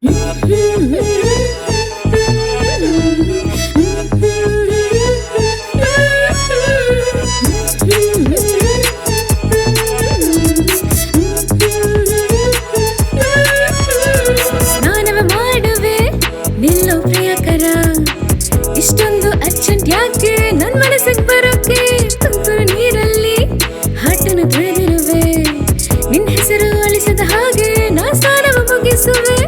ಸ್ನಾನವ ಮಾಡುವೆ ನಿಲ್ಲೋ ಪ್ರಿಯಕರ, ಇಷ್ಟೊಂದು ಅರ್ಜೆಂಟ್ ಯಾಕೆ ನನ್ ಮನಸ್ಸಿಗೆ ಬರೋಕೆ? ತುಂತುರು ನೀರಲ್ಲಿ ಹಾಟನ್ನು ತೊಳೆದಿರುವೆ, ನಿನ್ನ ಹೆಸರು ಅಳಿಸದ ಹಾಗೆ ನಾ ಸ್ನಾನವ ಮುಗಿಸುವೆ.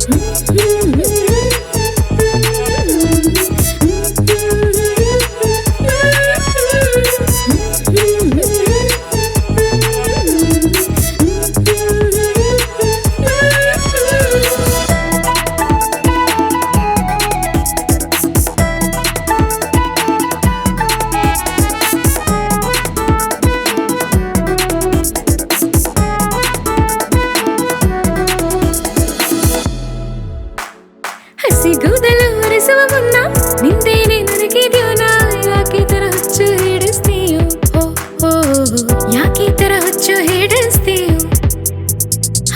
ಹಸಿಗೂದಲು ಒರೆಸುವ ಮುನ್ನ ನಿಂದೇನೆ ನನಗೆ ಧ್ಯಾನ, ಯಾಕೆ ತರ ಹುಚ್ಚು ಹಿಡಿಸ್ತೀಯೋ? ಯಾಕೆ ತರ ಹುಚ್ಚು ಹಿಡಿಸ್ತೀಯೋ?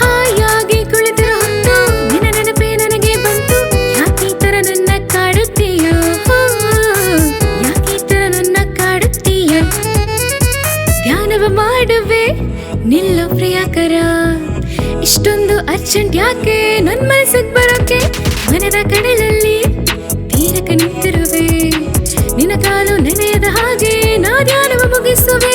ಹಾಯಾಗಿ ಕುಳಿತಿರೋ ಹೊತ್ತು ನಿನ್ನ ನೆನಪೇ ನನಗೆ ಬಂತು, ಯಾಕೆ ತರ ನನ್ನ ಕಾಡುತ್ತೀಯೋ? ಯಾಕೆ ತರ ನನ್ನ ಕಾಡುತ್ತೀಯೋ? ಧ್ಯಾನವ ಮಾಡುವೆ ನಿಲ್ಲೋ ಪ್ರಿಯಕರ, ಇಷ್ಟೊಂದು ಅರ್ಜೆಂಟ್ ಯಾಕೆ ನನ್ ಮನಸ್ಸಿಗೆ ಬರೋಕೆ? ಮನದ ಕಡಲಲ್ಲಿ ತೀರಕ್ಕೆ ನಿಂತಿರುವೆ, ನಿನ್ನ ಕಾಲು ನೆನೆಯದ ಹಾಗೆ ನಾ ಧ್ಯಾನವ ಮುಗಿಸುವೆ.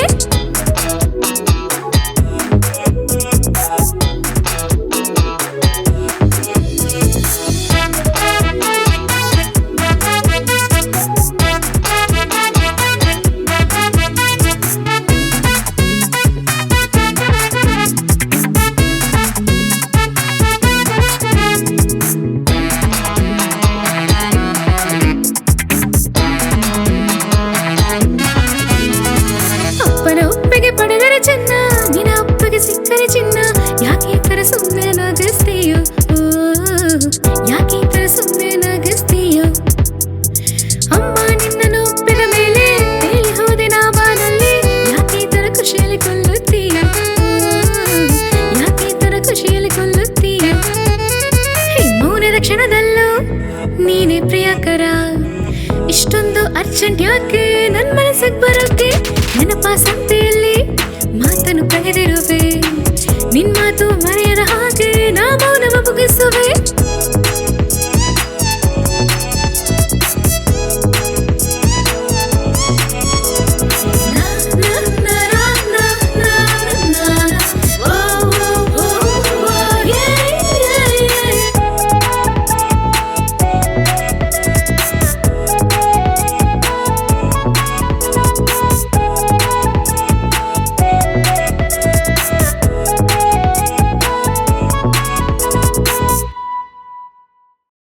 ಒಪ್ಪಿಗೆ ಪಡೆದರೆ ಚೆನ್ನ, ನಿನ್ನ ಒಪ್ಪಿಗೆ ಸಿಕ್ಕರೆ ಚಿನ್ನ, ಯಾಕೆ ತರ ಸುಮ್ಮನೆ ನಗಿಸ್ತೀಯೋ? ಯಾಕೆ ತರ ಸುಮ್ಮನೆ ನಗಿಸ್ತೀಯೋ? ಅಮ್ಮ ನಿನ್ನನ್ನು ಒಪ್ಪಿದ ಮೇಲೆ ತೇಲಿ ಹೋದೆ ನಾ ಬಾನಲ್ಲಿ, ಯಾಕೆ ತರ ಖುಷಿಯಲ್ಲಿ ಕೊಲ್ಲುತ್ತೀಯೋ? ಯಾಕೆ ತರ ಖುಷಿಯಲ್ಲಿ ಕೊಲ್ಲುತ್ತೀಯೋ? ಈ ಮೌನದ ಕ್ಷಣದಲ್ಲೂ ನೀನೇ ಪ್ರಿಯಕರ, ಇಷ್ಟೊಂದು ಅರ್ಜೆಂಟ್ ಯಾಕೆ ನನ್ ಮನಸ್ಸಿಗೆ ಬರೋಕೆ? ನೆನಪ ಸಂತೆಯಲ್ಲಿ ಮಾತನ್ನು ಕಳೆದಿರುವೆ, ನಿನ್ ಮಾತು ಮರೆಯದ